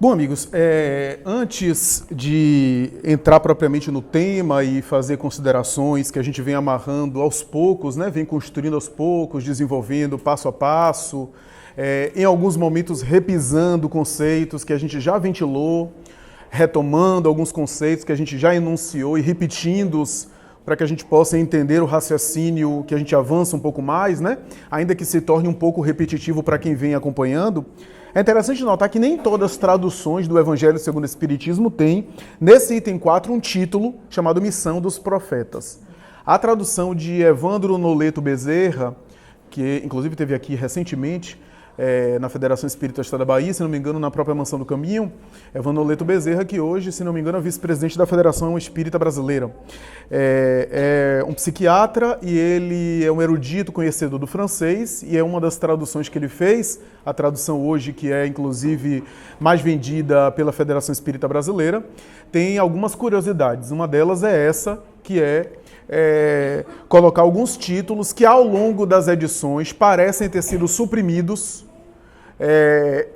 Bom, amigos, antes de entrar propriamente no tema e fazer considerações que a gente vem amarrando aos poucos, né, vem construindo aos poucos, desenvolvendo passo a passo, em alguns momentos repisando conceitos que a gente já ventilou, retomando alguns conceitos que a gente já enunciou e repetindo-os para que a gente possa entender o raciocínio, que a gente avança um pouco mais, né, ainda que se torne um pouco repetitivo para quem vem acompanhando. É interessante notar que nem todas as traduções do Evangelho segundo o Espiritismo têm, nesse item 4, um título chamado Missão dos Profetas. A tradução de Evandro Noleto Bezerra, que inclusive teve aqui recentemente, na Federação Espírita da Bahia, se não me engano, na própria Mansão do Caminho, Evandro Noleto Bezerra, que hoje, se não me engano, é vice-presidente da Federação Espírita Brasileira. É um psiquiatra e ele é um erudito conhecedor do francês, e é uma das traduções que ele fez, a tradução hoje que é, inclusive, mais vendida pela Federação Espírita Brasileira, tem algumas curiosidades. Uma delas é essa, que colocar alguns títulos que, ao longo das edições, parecem ter sido suprimidos.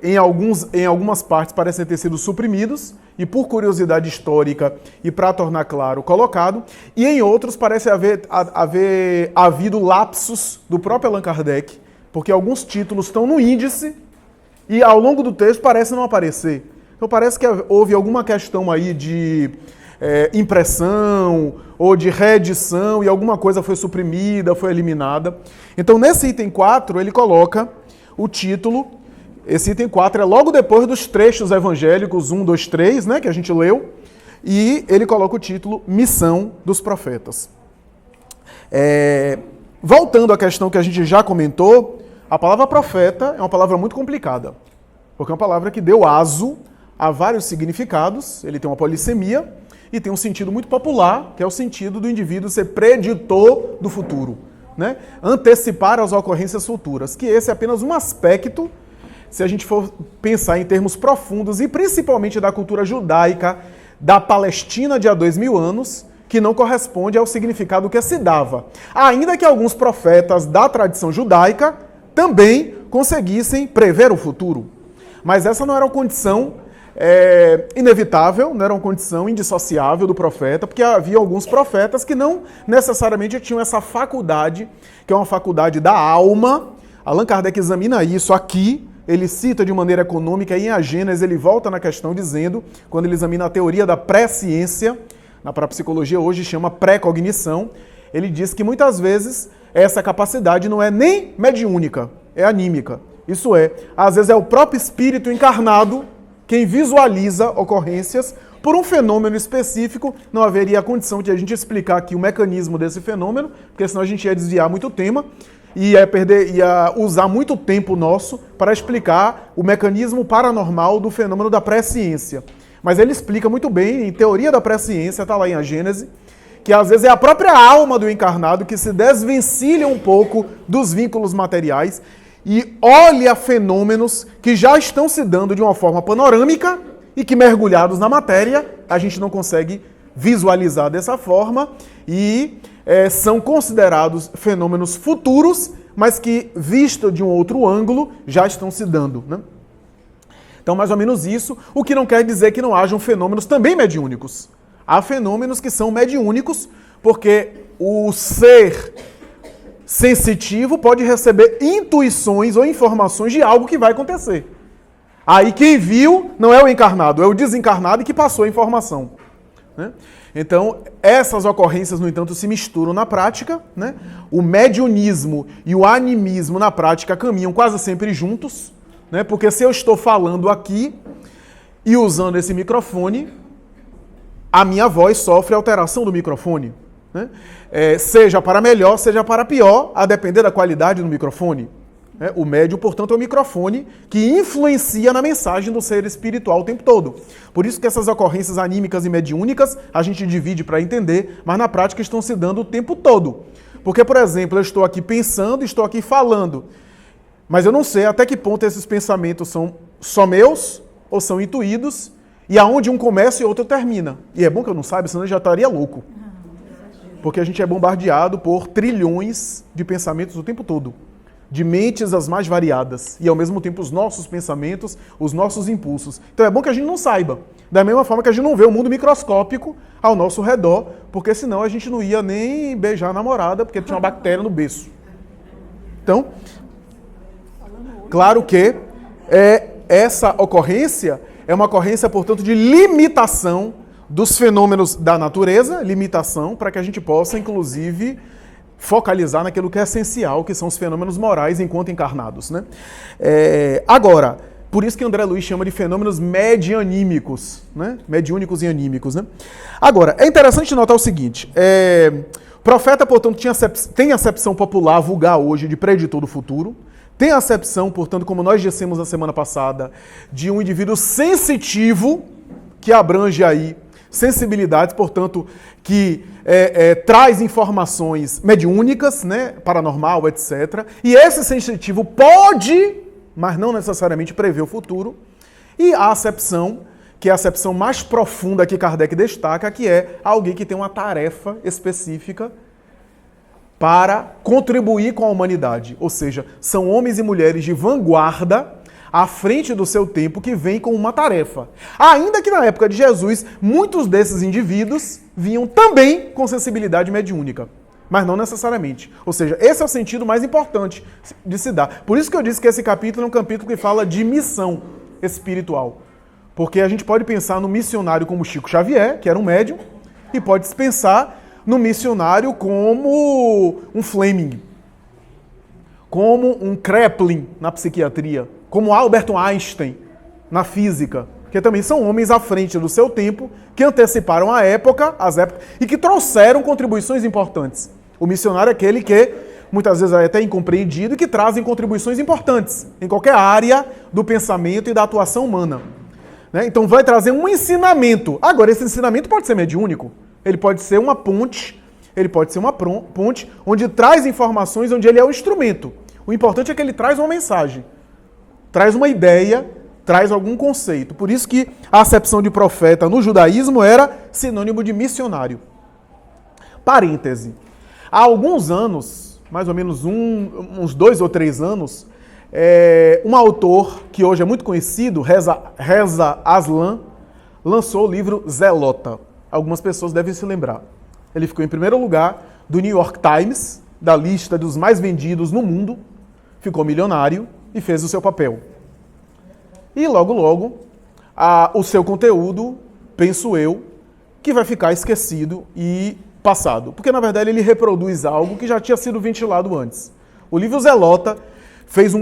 Em algumas partes parecem ter sido suprimidos e por curiosidade histórica e para tornar claro, colocado, e em outros parece haver havido lapsos do próprio Allan Kardec, porque alguns títulos estão no índice e ao longo do texto parecem não aparecer. Então parece que houve alguma questão aí de impressão ou de reedição e alguma coisa foi suprimida, foi eliminada. Então nesse item 4 ele coloca o título. Esse item 4 é logo depois dos trechos evangélicos 1, 2, 3, né, que a gente leu, e ele coloca o título Missão dos Profetas. Voltando à questão que a gente já comentou, a palavra profeta é uma palavra muito complicada, porque é uma palavra que deu aso a vários significados, ele tem uma polissemia e tem um sentido muito popular, que é o sentido do indivíduo ser preditor do futuro, né? Antecipar as ocorrências futuras, que esse é apenas um aspecto. Se a gente for pensar em termos profundos, e principalmente da cultura judaica da Palestina de há 2000 anos, que não corresponde ao significado que se dava. Ainda que alguns profetas da tradição judaica também conseguissem prever o futuro. Mas essa não era uma condição inevitável, não era uma condição indissociável do profeta, porque havia alguns profetas que não necessariamente tinham essa faculdade, que é uma faculdade da alma. Allan Kardec examina isso aqui. Ele cita de maneira econômica e em A Gênese ele volta na questão dizendo, quando ele examina a teoria da pré-ciência, na parapsicologia hoje chama pré-cognição, ele diz que muitas vezes essa capacidade não é nem mediúnica, é anímica. Isso é, às vezes é o próprio espírito encarnado quem visualiza ocorrências por um fenômeno específico. Não haveria a condição de a gente explicar aqui o mecanismo desse fenômeno, porque senão a gente ia desviar muito o tema. Ia usar muito tempo nosso para explicar o mecanismo paranormal do fenômeno da pré-ciência. Mas ele explica muito bem, em teoria da pré-ciência, está lá em A Gênese, que às vezes é a própria alma do encarnado que se desvencilha um pouco dos vínculos materiais e olha fenômenos que já estão se dando de uma forma panorâmica e que, mergulhados na matéria, a gente não consegue visualizar dessa forma e são considerados fenômenos futuros, mas que, visto de um outro ângulo, já estão se dando, né? Então, mais ou menos isso, o que não quer dizer que não hajam fenômenos também mediúnicos. Há fenômenos que são mediúnicos, porque o ser sensitivo pode receber intuições ou informações de algo que vai acontecer. Aí quem viu não é o encarnado, é o desencarnado que passou a informação, né? Então, essas ocorrências, no entanto, se misturam na prática, né? O mediunismo e o animismo na prática caminham quase sempre juntos, né? Porque se eu estou falando aqui e usando esse microfone, a minha voz sofre alteração do microfone, né? Seja para melhor, seja para pior, a depender da qualidade do microfone. O médium, portanto, é o microfone que influencia na mensagem do ser espiritual o tempo todo. Por isso que essas ocorrências anímicas e mediúnicas a gente divide para entender, mas na prática estão se dando o tempo todo. Porque, por exemplo, eu estou aqui pensando, estou aqui falando, mas eu não sei até que ponto esses pensamentos são só meus ou são intuídos e aonde um começa e outro termina. E é bom que eu não saiba, senão eu já estaria louco. Porque a gente é bombardeado por trilhões de pensamentos o tempo todo. de mentes as mais variadas e, ao mesmo tempo, os nossos pensamentos, os nossos impulsos. Então é bom que a gente não saiba. Da mesma forma que a gente não vê o mundo microscópico ao nosso redor, porque senão a gente não ia nem beijar a namorada, porque tinha uma bactéria no berço. Então, claro que essa ocorrência é uma ocorrência, portanto, de limitação dos fenômenos da natureza, limitação para que a gente possa, inclusive, focalizar naquilo que é essencial, que são os fenômenos morais enquanto encarnados, né? Agora, por isso que André Luiz chama de fenômenos medianímicos, né? Mediúnicos e anímicos, né? Agora, é interessante notar o seguinte, profeta, portanto, tem acepção popular, vulgar hoje, de preditor do futuro, tem acepção, portanto, como nós dissemos na semana passada, de um indivíduo sensitivo, que abrange aí sensibilidades, portanto, que traz informações mediúnicas, né, paranormal, etc. E esse sensitivo pode, mas não necessariamente prevê o futuro. E a acepção, que é a acepção mais profunda que Kardec destaca, que é alguém que tem uma tarefa específica para contribuir com a humanidade. Ou seja, são homens e mulheres de vanguarda à frente do seu tempo que vêm com uma tarefa. Ainda que na época de Jesus, muitos desses indivíduos vinham também com sensibilidade mediúnica, mas não necessariamente. Ou seja, esse é o sentido mais importante de se dar. Por isso que eu disse que esse capítulo é um capítulo que fala de missão espiritual. Porque a gente pode pensar no missionário como Chico Xavier, que era um médium, e pode se pensar no missionário como um Fleming, como um Kraepelin na psiquiatria, como Albert Einstein na física, que também são homens à frente do seu tempo, que anteciparam as épocas, e que trouxeram contribuições importantes. O missionário é aquele que, muitas vezes é até incompreendido, e que trazem contribuições importantes em qualquer área do pensamento e da atuação humana. Né? Então vai trazer um ensinamento. Agora, esse ensinamento pode ser mediúnico. Ele pode ser uma ponte, onde traz informações, onde ele é o instrumento. O importante é que ele traz uma mensagem, traz uma ideia, traz algum conceito. Por isso que a acepção de profeta no judaísmo era sinônimo de missionário. Parêntese. Há alguns anos, mais ou menos uns 2 ou 3 anos, um autor que hoje é muito conhecido, Reza Aslan, lançou o livro Zelota. Algumas pessoas devem se lembrar. Ele ficou em primeiro lugar do New York Times, da lista dos mais vendidos no mundo, ficou milionário e fez o seu papel. E logo, logo, o seu conteúdo, penso eu, que vai ficar esquecido e passado. Porque, na verdade, ele reproduz algo que já tinha sido ventilado antes. O livro Zelota fez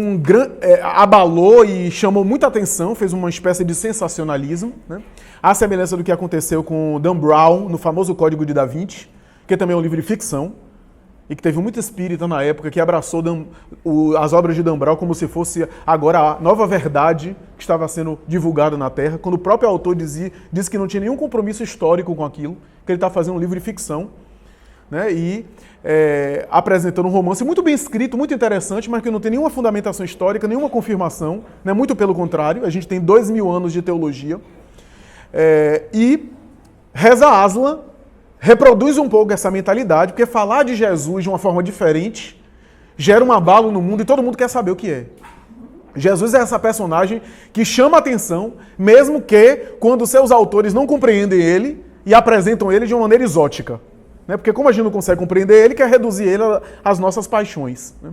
abalou e chamou muita atenção, fez uma espécie de sensacionalismo, né? À semelhança do que aconteceu com Dan Brown no famoso Código de Da Vinci, que também é um livro de ficção, e que teve muito espírita na época que abraçou as obras de Dan Brown como se fosse agora a nova verdade que estava sendo divulgada na Terra, quando o próprio autor disse que não tinha nenhum compromisso histórico com aquilo, que ele estava fazendo um livro de ficção, né? E apresentando um romance muito bem escrito, muito interessante, mas que não tem nenhuma fundamentação histórica, nenhuma confirmação, né? Muito pelo contrário, a gente tem 2000 anos de teologia. E Reza Aslan reproduz um pouco essa mentalidade, porque falar de Jesus de uma forma diferente gera um abalo no mundo e todo mundo quer saber o que é. Jesus é essa personagem que chama a atenção, mesmo que quando seus autores não compreendem ele e apresentam ele de uma maneira exótica. Né? Porque como a gente não consegue compreender ele, quer reduzir ele às nossas paixões. Né?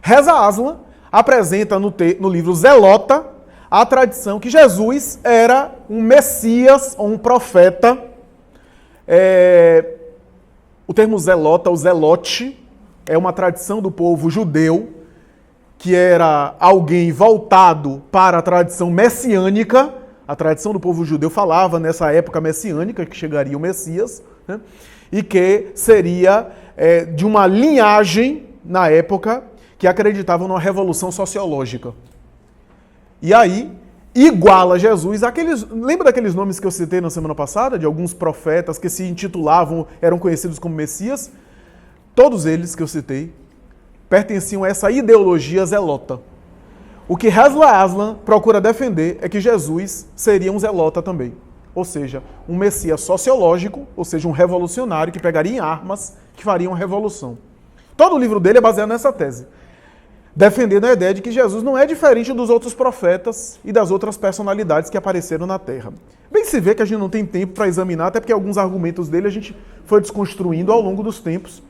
Reza Aslan apresenta no livro Zelota a tradição que Jesus era um Messias ou um profeta. O termo zelota, o zelote, é uma tradição do povo judeu, que era alguém voltado para a tradição messiânica. A tradição do povo judeu falava nessa época messiânica que chegaria o Messias, né? E que seria de uma linhagem, na época, que acreditava numa revolução sociológica. E aí, iguala Jesus lembra daqueles nomes que eu citei na semana passada, de alguns profetas que se intitulavam, eram conhecidos como Messias? Todos eles que eu citei pertenciam a essa ideologia zelota. O que Reza Aslan procura defender é que Jesus seria um zelota também. Ou seja, um Messias sociológico, ou seja, um revolucionário que pegaria em armas, que faria uma revolução. Todo o livro dele é baseado nessa tese. defendendo a ideia de que Jesus não é diferente dos outros profetas e das outras personalidades que apareceram na Terra. Bem se vê que a gente não tem tempo para examinar, até porque alguns argumentos dele a gente foi desconstruindo ao longo dos tempos.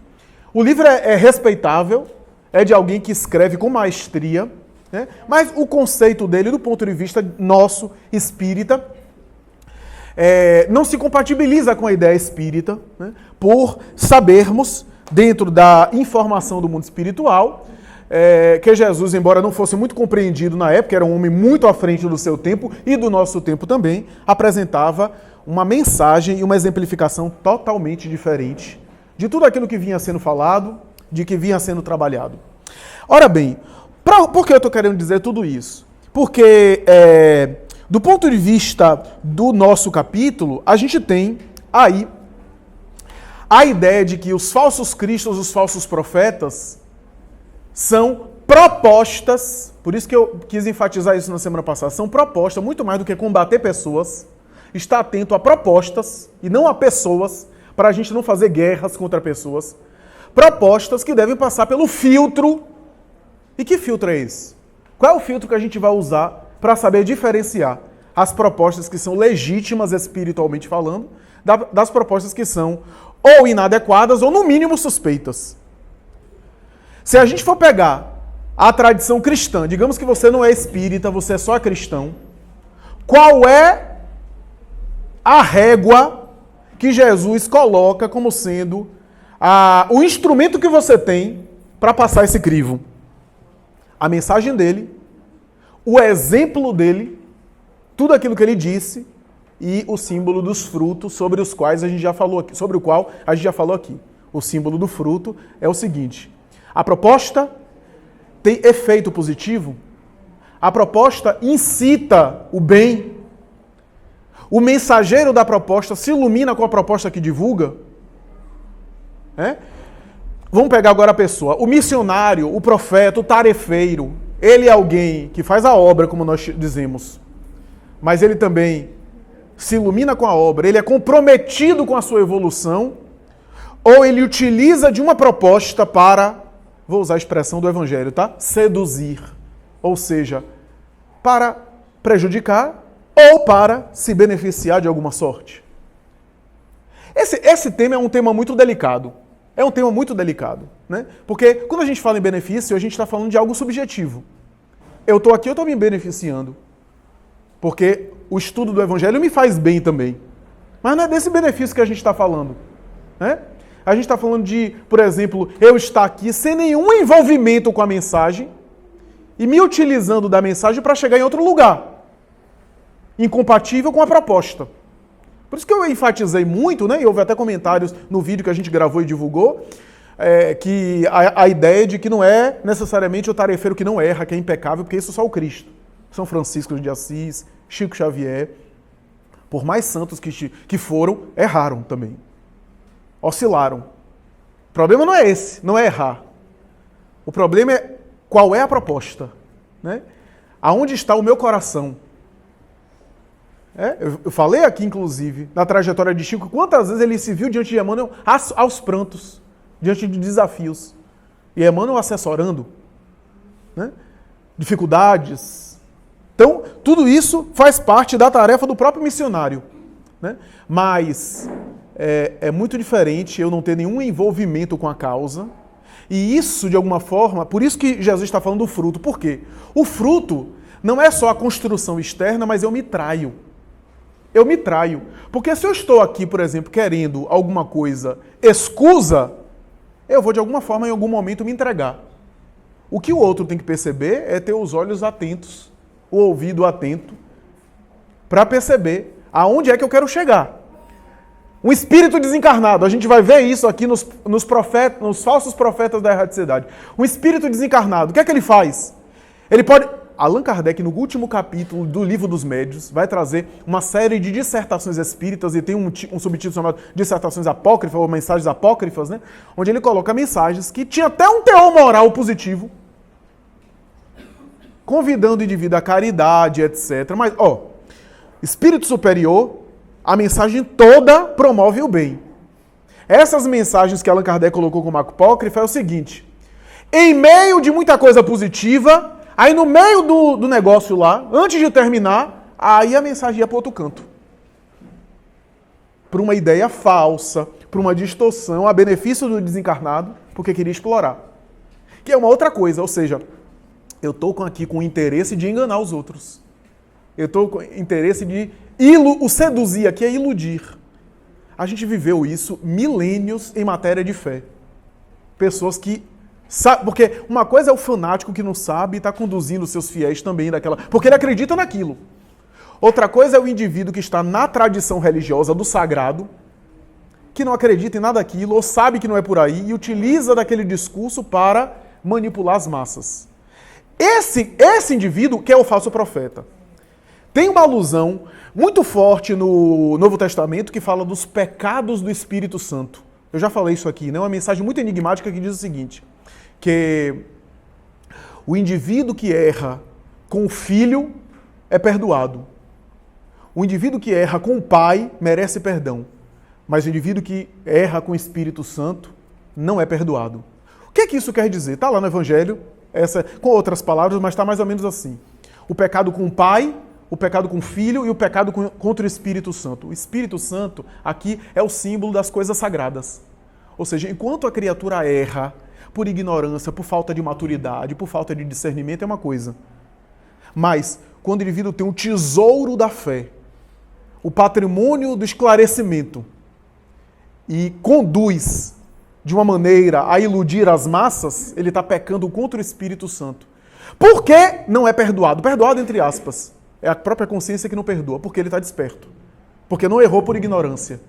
O livro é respeitável, é de alguém que escreve com maestria, né? Mas o conceito dele, do ponto de vista nosso, espírita, não se compatibiliza com a ideia espírita, né? Por sabermos, dentro da informação do mundo espiritual, que Jesus, embora não fosse muito compreendido na época, era um homem muito à frente do seu tempo e do nosso tempo também, apresentava uma mensagem e uma exemplificação totalmente diferente de tudo aquilo que vinha sendo falado, de que vinha sendo trabalhado. Ora bem, por que eu estou querendo dizer tudo isso? Porque, do ponto de vista do nosso capítulo, a gente tem aí a ideia de que os falsos cristos, os falsos profetas, são propostas, por isso que eu quis enfatizar isso na semana passada, são propostas, muito mais do que combater pessoas, estar atento a propostas e não a pessoas, para a gente não fazer guerras contra pessoas, propostas que devem passar pelo filtro. E que filtro é esse? Qual é o filtro que a gente vai usar para saber diferenciar as propostas que são legítimas espiritualmente falando, das propostas que são ou inadequadas ou no mínimo suspeitas? Se a gente for pegar a tradição cristã, digamos que você não é espírita, você é só cristão, qual é a régua que Jesus coloca como sendo o instrumento que você tem para passar esse crivo? A mensagem dele, o exemplo dele, tudo aquilo que ele disse e o símbolo dos frutos sobre os quais a gente já falou aqui, sobre o qual a gente já falou aqui. O símbolo do fruto é o seguinte: a proposta tem efeito positivo, a proposta incita o bem, o mensageiro da proposta se ilumina com a proposta que divulga. Vamos pegar agora a pessoa, o missionário, o profeta, o tarefeiro, ele é alguém que faz a obra, como nós dizemos, mas ele também se ilumina com a obra, ele é comprometido com a sua evolução, ou ele utiliza de uma proposta para, vou usar a expressão do evangelho, tá? Seduzir, ou seja, para prejudicar ou para se beneficiar de alguma sorte. Esse tema é um tema muito delicado. É um tema muito delicado, né? Porque quando a gente fala em benefício, a gente está falando de algo subjetivo. Eu estou aqui, eu estou me beneficiando. Porque o estudo do Evangelho me faz bem também. Mas não é desse benefício que a gente está falando, né? A gente está falando de, por exemplo, eu estar aqui sem nenhum envolvimento com a mensagem e me utilizando da mensagem para chegar em outro lugar, incompatível com a proposta. Por isso que eu enfatizei muito, né? E houve até comentários no vídeo que a gente gravou e divulgou, que a ideia de que não é necessariamente o tarefeiro que não erra, que é impecável, porque isso só o Cristo. São Francisco de Assis, Chico Xavier, por mais santos que foram, erraram também. Oscilaram. O problema não é esse, não é errar. O problema é qual é a proposta, né? Aonde está o meu coração? Eu falei aqui, inclusive, na trajetória de Chico, quantas vezes ele se viu diante de Emmanuel aos prantos, diante de desafios. E Emmanuel assessorando, né? Dificuldades. Então, tudo isso faz parte da tarefa do próprio missionário, né? Mas é muito diferente eu não ter nenhum envolvimento com a causa. E isso, de alguma forma, por isso que Jesus está falando do fruto. Por quê? O fruto não é só a construção externa, mas eu me traio. Eu me traio. Porque se eu estou aqui, por exemplo, querendo alguma coisa escusa, eu vou de alguma forma, em algum momento, me entregar. O que o outro tem que perceber é ter os olhos atentos, o ouvido atento, para perceber aonde é que eu quero chegar. Um espírito desencarnado, a gente vai ver isso aqui nos falsos profetas da erradicidade. Um espírito desencarnado, o que é que ele faz? Ele pode... Allan Kardec, no último capítulo do Livro dos Médiuns, vai trazer uma série de dissertações espíritas e tem um subtítulo chamado Dissertações Apócrifas, ou Mensagens Apócrifas, né? Onde ele coloca mensagens que tinham até um teor moral positivo, convidando o indivíduo à caridade, etc. Mas, espírito superior, a mensagem toda promove o bem. Essas mensagens que Allan Kardec colocou como apócrifa é o seguinte: em meio de muita coisa positiva, aí no meio do negócio lá, antes de terminar, aí a mensagem ia para outro canto. Para uma ideia falsa, para uma distorção, a benefício do desencarnado, porque queria explorar. Que é uma outra coisa, ou seja, eu estou aqui com o interesse de enganar os outros. Eu estou com o interesse de o seduzir aqui é iludir. A gente viveu isso milênios em matéria de fé. Pessoas que sabem, porque uma coisa é o fanático que não sabe e está conduzindo os seus fiéis também daquela, porque ele acredita naquilo. Outra coisa é o indivíduo que está na tradição religiosa do sagrado, que não acredita em nada daquilo, ou sabe que não é por aí, e utiliza daquele discurso para manipular as massas. Esse indivíduo que é o falso profeta. Tem uma alusão muito forte no Novo Testamento que fala dos pecados do Espírito Santo. Eu já falei isso aqui, né? Uma mensagem muito enigmática que diz o seguinte, que o indivíduo que erra com o filho é perdoado. O indivíduo que erra com o pai merece perdão. Mas o indivíduo que erra com o Espírito Santo não é perdoado. O que isso quer dizer? Está lá no Evangelho, com outras palavras, mas está mais ou menos assim. O pecado com o pai, o pecado com o filho e o pecado contra o Espírito Santo. O Espírito Santo aqui é o símbolo das coisas sagradas. Ou seja, enquanto a criatura erra por ignorância, por falta de maturidade, por falta de discernimento, é uma coisa. Mas quando o indivíduo tem um tesouro da fé, o patrimônio do esclarecimento, e conduz de uma maneira a iludir as massas, ele está pecando contra o Espírito Santo. Por que não é perdoado? Perdoado entre aspas. É a própria consciência que não perdoa, porque ele está desperto. Porque não errou por ignorância.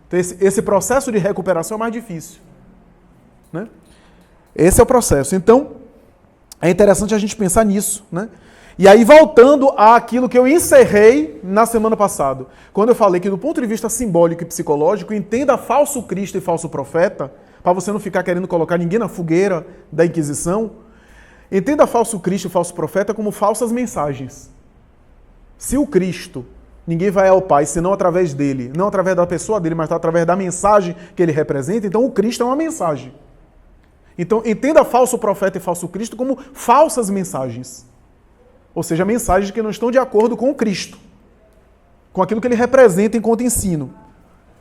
Então, esse processo de recuperação é mais difícil. Né? Esse é o processo. Então, é interessante a gente pensar nisso. Né? E aí, voltando àquilo que eu encerrei na semana passada, quando eu falei que do ponto de vista simbólico e psicológico, entenda falso Cristo e falso profeta, para você não ficar querendo colocar ninguém na fogueira da Inquisição, entenda falso Cristo e falso profeta como falsas mensagens. Se o Cristo, ninguém vai ao Pai senão através dele, não através da pessoa dele, mas através da mensagem que ele representa, então o Cristo é uma mensagem. Então entenda falso profeta e falso Cristo como falsas mensagens. Ou seja, mensagens que não estão de acordo com o Cristo, com aquilo que ele representa enquanto ensino.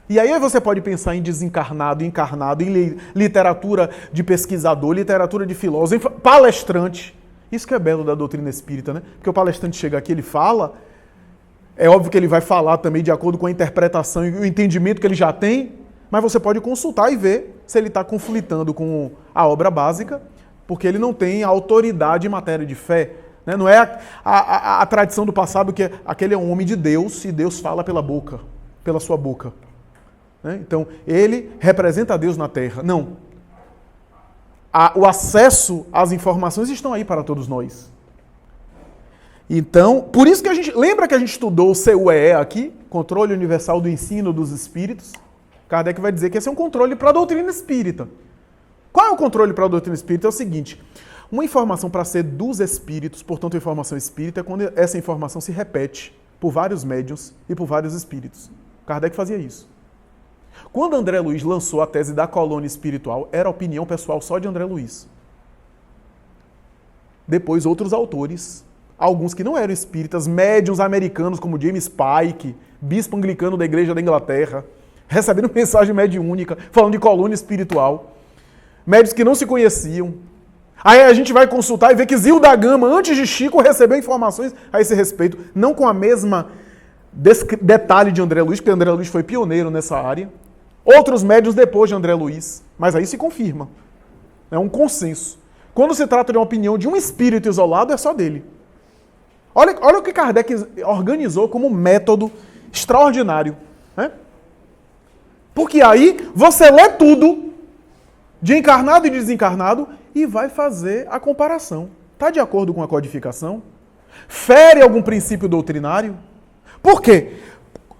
E aí você pode pensar em desencarnado, encarnado, em literatura de pesquisador, literatura de filósofo, palestrante. Isso que é belo da doutrina espírita, né? Porque o palestrante chega aqui, ele fala, é óbvio que ele vai falar também de acordo com a interpretação e o entendimento que ele já tem, mas você pode consultar e ver se ele está conflitando com a obra básica, porque ele não tem autoridade em matéria de fé. Né? Não é a tradição do passado que aquele é um homem de Deus e Deus fala pela boca, pela sua boca. Né? Então, ele representa Deus na Terra. Não. O acesso às informações estão aí para todos nós. Então, por isso que a gente... Lembra que a gente estudou o CUEE aqui? Controle Universal do Ensino dos Espíritos. Kardec vai dizer que esse é um controle para a doutrina espírita. Qual é o controle para a doutrina espírita? É o seguinte... Uma informação para ser dos espíritos, portanto, a informação espírita, é quando essa informação se repete por vários médiuns e por vários espíritos. Kardec fazia isso. Quando André Luiz lançou a tese da colônia espiritual, era opinião pessoal só de André Luiz. Depois, outros autores, alguns que não eram espíritas, médiuns americanos como James Pike, bispo anglicano da Igreja da Inglaterra, recebendo mensagem mediúnica, falando de colônia espiritual. Médiuns que não se conheciam. Aí a gente vai consultar e ver que Zilda Gama, antes de Chico, recebeu informações a esse respeito, não com a mesma detalhe de André Luiz, porque André Luiz foi pioneiro nessa área. Outros médiuns depois de André Luiz, mas aí se confirma. É um consenso. Quando se trata de uma opinião de um espírito isolado, é só dele. Olha o que Kardec organizou como método extraordinário. Né? Porque aí você lê tudo, de encarnado e desencarnado, e vai fazer a comparação. Está de acordo com a codificação? Fere algum princípio doutrinário? Por quê?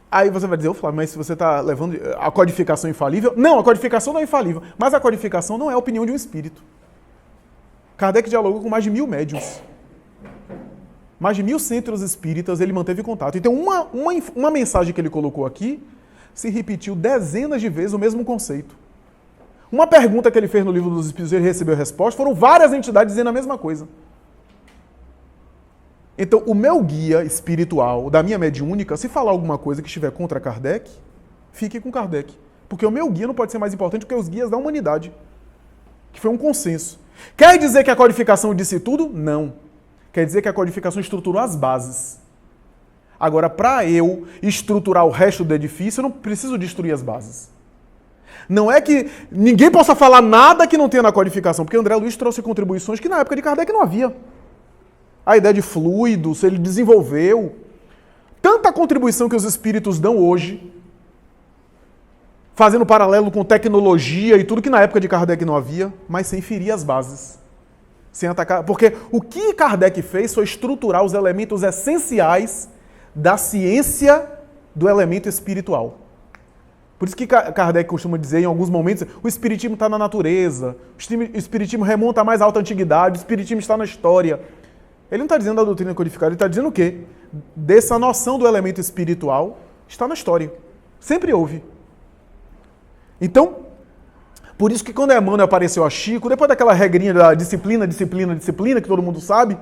Aí você vai dizer, Flávio, mas se você está levando a codificação infalível... Não, a codificação não é infalível, mas a codificação não é a opinião de um espírito. Kardec dialogou com mais de 1000 médiuns. Mais de 1000 centros espíritas ele manteve contato. Então, uma mensagem que ele colocou aqui se repetiu dezenas de vezes o mesmo conceito. Uma pergunta que ele fez no Livro dos Espíritos e ele recebeu resposta, foram várias entidades dizendo a mesma coisa. Então, o meu guia espiritual, da minha mediúnica, se falar alguma coisa que estiver contra Kardec, fique com Kardec. Porque o meu guia não pode ser mais importante do que os guias da humanidade. Que foi um consenso. Quer dizer que a codificação disse tudo? Não. Quer dizer que a codificação estruturou as bases. Agora, para eu estruturar o resto do edifício, eu não preciso destruir as bases. Não é que ninguém possa falar nada que não tenha na codificação, porque André Luiz trouxe contribuições que na época de Kardec não havia. A ideia de fluidos, ele desenvolveu. Tanta contribuição que os espíritos dão hoje, fazendo paralelo com tecnologia e tudo que na época de Kardec não havia, mas sem ferir as bases. Sem atacar. Porque o que Kardec fez foi estruturar os elementos essenciais da ciência do elemento espiritual. Por isso que Kardec costuma dizer em alguns momentos, o espiritismo está na natureza, o espiritismo remonta à mais alta antiguidade, o espiritismo está na história. Ele não está dizendo da doutrina codificada, ele está dizendo o quê? Dessa noção do elemento espiritual está na história. Sempre houve. Então, por isso que quando Emmanuel apareceu a Chico, depois daquela regrinha da disciplina, que todo mundo sabe,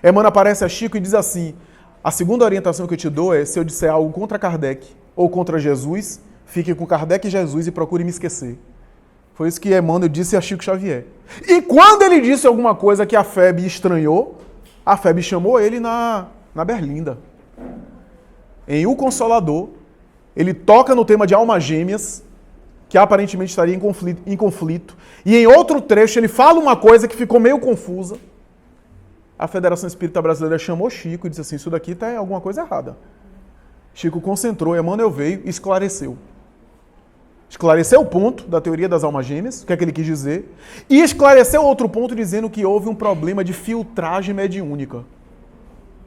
Emmanuel aparece a Chico e diz assim, a segunda orientação que eu te dou é, se eu disser algo contra Kardec ou contra Jesus, fique com Kardec e Jesus e procure me esquecer. Foi isso que Emmanuel disse a Chico Xavier. E quando ele disse alguma coisa que a FEB estranhou, a FEB chamou ele na Berlinda. Em O Consolador, ele toca no tema de almas gêmeas, que aparentemente estaria em conflito. E em outro trecho ele fala uma coisa que ficou meio confusa. A Federação Espírita Brasileira chamou Chico e disse assim, isso daqui tem alguma coisa errada. Chico concentrou, Emmanuel veio e esclareceu. Esclareceu o ponto da teoria das almas gêmeas, o que é que ele quis dizer, e esclareceu outro ponto dizendo que houve um problema de filtragem mediúnica.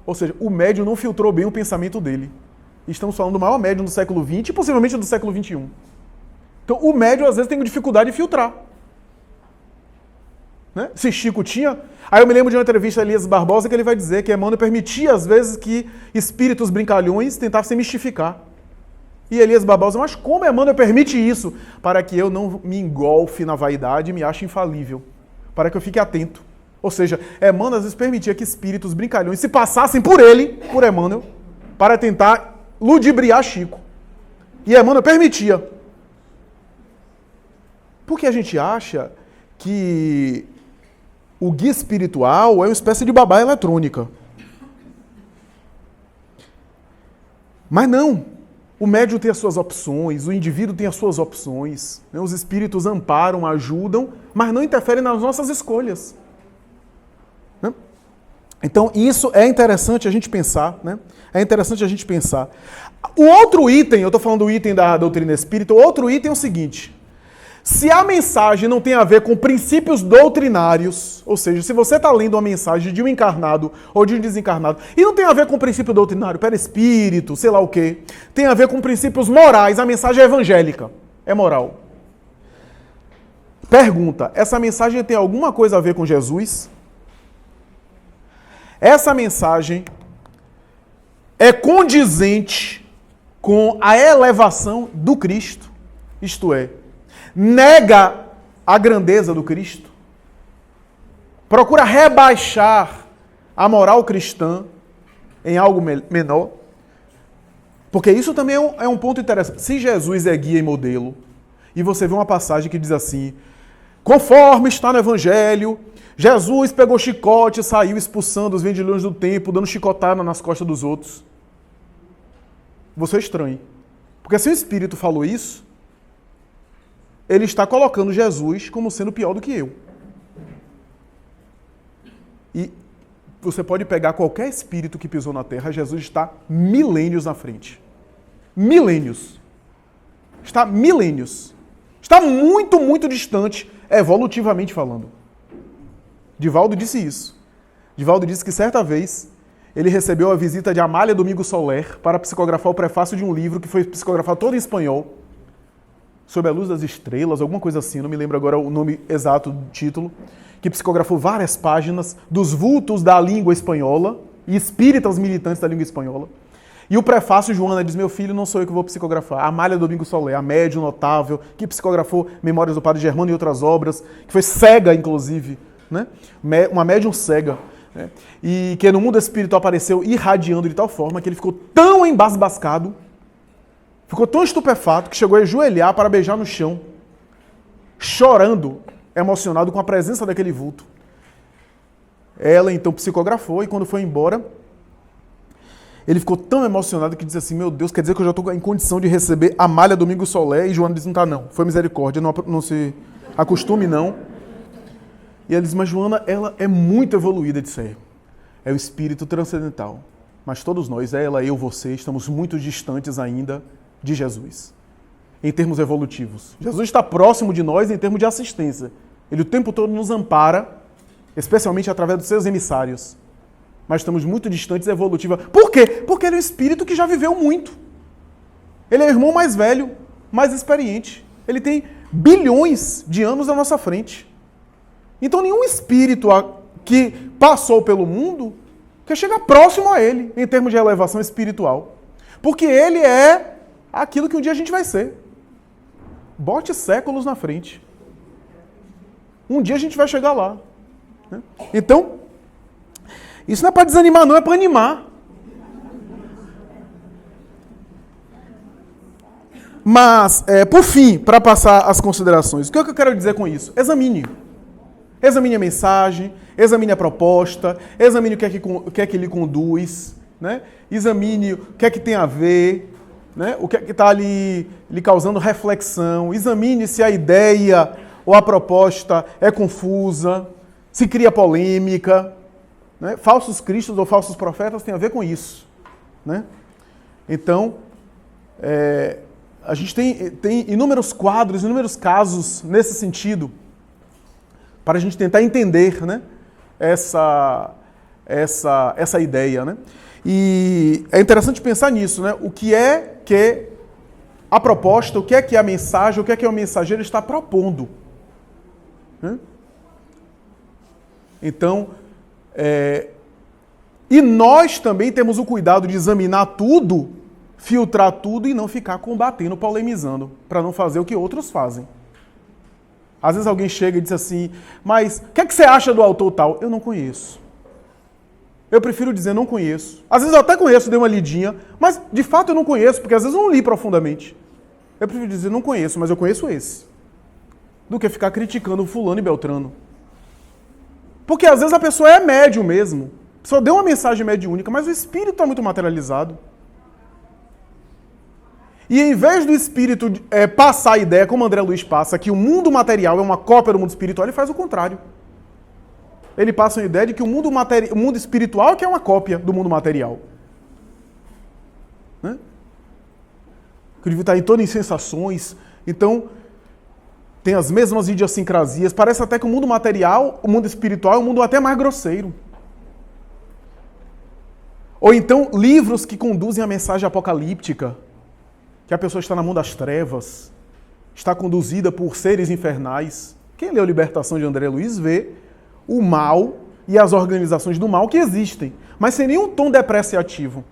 Ou seja, o médium não filtrou bem o pensamento dele. Estamos falando do maior médium do século XX e possivelmente do século XXI. Então, o médium, às vezes, tem dificuldade de filtrar. Né? Se Chico tinha... Aí eu me lembro de uma entrevista a Elias Barbosa que ele vai dizer que Emmanuel permitia, às vezes, que espíritos brincalhões tentassem mistificar. E Elias Barbosa, mas como Emmanuel permite isso? Para que eu não me engolfe na vaidade e me ache infalível. Para que eu fique atento. Ou seja, Emmanuel, às vezes, permitia que espíritos brincalhões se passassem por ele, por Emmanuel, para tentar ludibriar Chico. E Emmanuel permitia. Porque a gente acha que o guia espiritual é uma espécie de babá eletrônica. Mas não. O médium tem as suas opções, o indivíduo tem as suas opções. Né? Os espíritos amparam, ajudam, mas não interferem nas nossas escolhas. Né? Então, isso é interessante a gente pensar. Né? É interessante a gente pensar. O outro item, eu estou falando do item da doutrina espírita, o outro item é o seguinte... Se a mensagem não tem a ver com princípios doutrinários, ou seja, se você está lendo uma mensagem de um encarnado ou de um desencarnado, e não tem a ver com princípio doutrinário, perispírito, sei lá o quê, tem a ver com princípios morais, a mensagem é evangélica, é moral. Pergunta, essa mensagem tem alguma coisa a ver com Jesus? Essa mensagem é condizente com a elevação do Cristo, isto é, nega a grandeza do Cristo, procura rebaixar a moral cristã em algo menor, porque isso também é um ponto interessante. Se Jesus é guia e modelo, e você vê uma passagem que diz assim, conforme está no Evangelho, Jesus pegou chicote e saiu expulsando os vendilhões do templo, dando chicotada nas costas dos outros. Você é estranho. Porque se o Espírito falou isso, ele está colocando Jesus como sendo pior do que eu. E você pode pegar qualquer espírito que pisou na Terra, Jesus está milênios na frente. Milênios. Está milênios. Está muito, muito distante, evolutivamente falando. Divaldo disse isso. Divaldo disse que certa vez ele recebeu a visita de Amália Domingos Soler para psicografar o prefácio de um livro que foi psicografado todo em espanhol, Sob a Luz das Estrelas, alguma coisa assim, não me lembro agora o nome exato do título, que psicografou várias páginas dos vultos da língua espanhola e espíritas militantes da língua espanhola. E o prefácio, Joana diz, meu filho, não sou eu que vou psicografar. A Amália Domingo Solé, a médium notável, que psicografou Memórias do Padre Germano e outras obras, que foi cega, inclusive, né? Uma médium cega, né? E que no mundo espiritual apareceu irradiando de tal forma que ele ficou tão embasbascado, ficou tão estupefato, que chegou a ajoelhar para beijar no chão, chorando, emocionado com a presença daquele vulto. Ela então psicografou e quando foi embora, ele ficou tão emocionado que disse assim, meu Deus, quer dizer que eu já estou em condição de receber Amália Domingo Solé? E Joana disse, não está não, foi misericórdia, não se acostume não. E ela disse, mas Joana, ela é muito evoluída, disse, é o espírito transcendental. Mas todos nós, ela, eu, você, estamos muito distantes ainda de Jesus, em termos evolutivos. Jesus está próximo de nós em termos de assistência. Ele o tempo todo nos ampara, especialmente através dos seus emissários. Mas estamos muito distantes evolutiva. Por quê? Porque ele é um espírito que já viveu muito. Ele é o irmão mais velho, mais experiente. Ele tem bilhões de anos à nossa frente. Então nenhum espírito que passou pelo mundo quer chegar próximo a ele, em termos de elevação espiritual. Porque ele é aquilo que um dia a gente vai ser. Bote séculos na frente. Um dia a gente vai chegar lá. Então, isso não é para desanimar, não, é para animar. Mas, por fim, para passar as considerações, o que eu quero dizer com isso? Examine. Examine a mensagem, examine a proposta, examine o que é que lhe conduz, né? Examine o que é que tem a ver, né? O que é que está lhe causando reflexão. Examine se a ideia ou a proposta é confusa, se cria polêmica. Né? Falsos cristos ou falsos profetas tem a ver com isso. Né? Então, a gente tem inúmeros quadros, inúmeros casos nesse sentido, para a gente tentar entender, né, essa ideia. Né? E é interessante pensar nisso, né? O que é que a proposta, o que é que a mensagem, o que é que o mensageiro está propondo. Né? Então, e nós também temos o cuidado de examinar tudo, filtrar tudo e não ficar combatendo, polemizando, para não fazer o que outros fazem. Às vezes alguém chega e diz assim, mas o que é que você acha do autor tal? Eu não conheço. Eu prefiro dizer não conheço. Às vezes eu até conheço, dei uma lidinha, mas de fato eu não conheço, porque às vezes eu não li profundamente. Eu prefiro dizer não conheço, mas eu conheço esse. Do que ficar criticando fulano e beltrano. Porque às vezes a pessoa é médium mesmo. A pessoa deu uma mensagem mediúnica, mas o espírito está muito materializado. E em vez do espírito passar a ideia, como André Luiz passa, que o mundo material é uma cópia do mundo espiritual, ele faz o contrário. Ele passa a ideia de que o mundo espiritual é que é uma cópia do mundo material. Né? Que ele está em todo em sensações. Então, tem as mesmas idiosincrasias. Parece até que o mundo material, o mundo espiritual é um mundo até mais grosseiro. Ou então, livros que conduzem a mensagem apocalíptica, que a pessoa está na mão das trevas, está conduzida por seres infernais. Quem leu Libertação de André Luiz vê o mal e as organizações do mal que existem, mas sem nenhum tom depreciativo.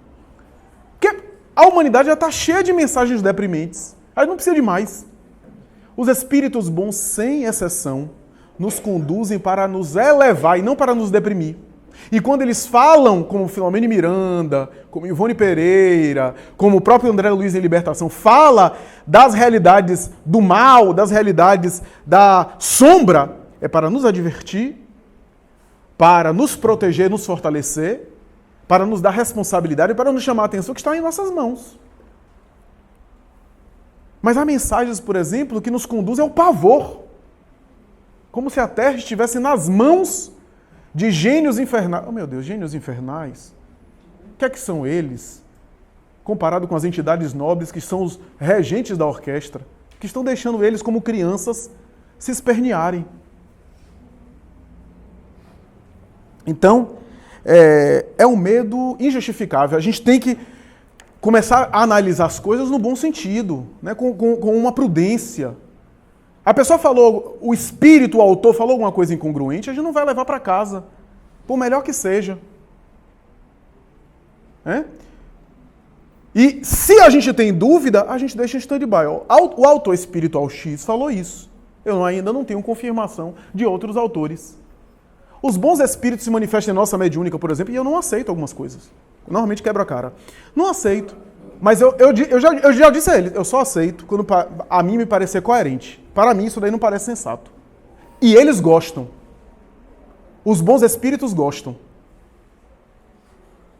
Porque a humanidade já está cheia de mensagens deprimentes. A gente não precisa de mais. Os espíritos bons, sem exceção, nos conduzem para nos elevar e não para nos deprimir. E quando eles falam, como Filomeno Miranda, como Ivone Pereira, como o próprio André Luiz em Libertação, fala das realidades do mal, das realidades da sombra, é para nos advertir, para nos proteger, nos fortalecer, para nos dar responsabilidade e para nos chamar a atenção que está em nossas mãos. Mas há mensagens, por exemplo, que nos conduzem ao pavor. Como se a Terra estivesse nas mãos de gênios infernais. Oh, meu Deus, gênios infernais? O que é que são eles? Comparado com as entidades nobres que são os regentes da orquestra, que estão deixando eles como crianças se espernearem. Então, é um medo injustificável. A gente tem que começar a analisar as coisas no bom sentido, né? com uma prudência. A pessoa falou, o espírito, o autor falou alguma coisa incongruente, a gente não vai levar para casa, por melhor que seja. E se a gente tem dúvida, a gente deixa em stand-by. O autor espiritual X falou isso. Eu ainda não tenho confirmação de outros autores. Os bons espíritos se manifestam em nossa mediúnica, por exemplo, e eu não aceito algumas coisas. Eu normalmente quebro a cara. Não aceito. Mas eu já disse a eles, eu só aceito quando a mim me parecer coerente. Para mim isso daí não parece sensato. E eles gostam. Os bons espíritos gostam.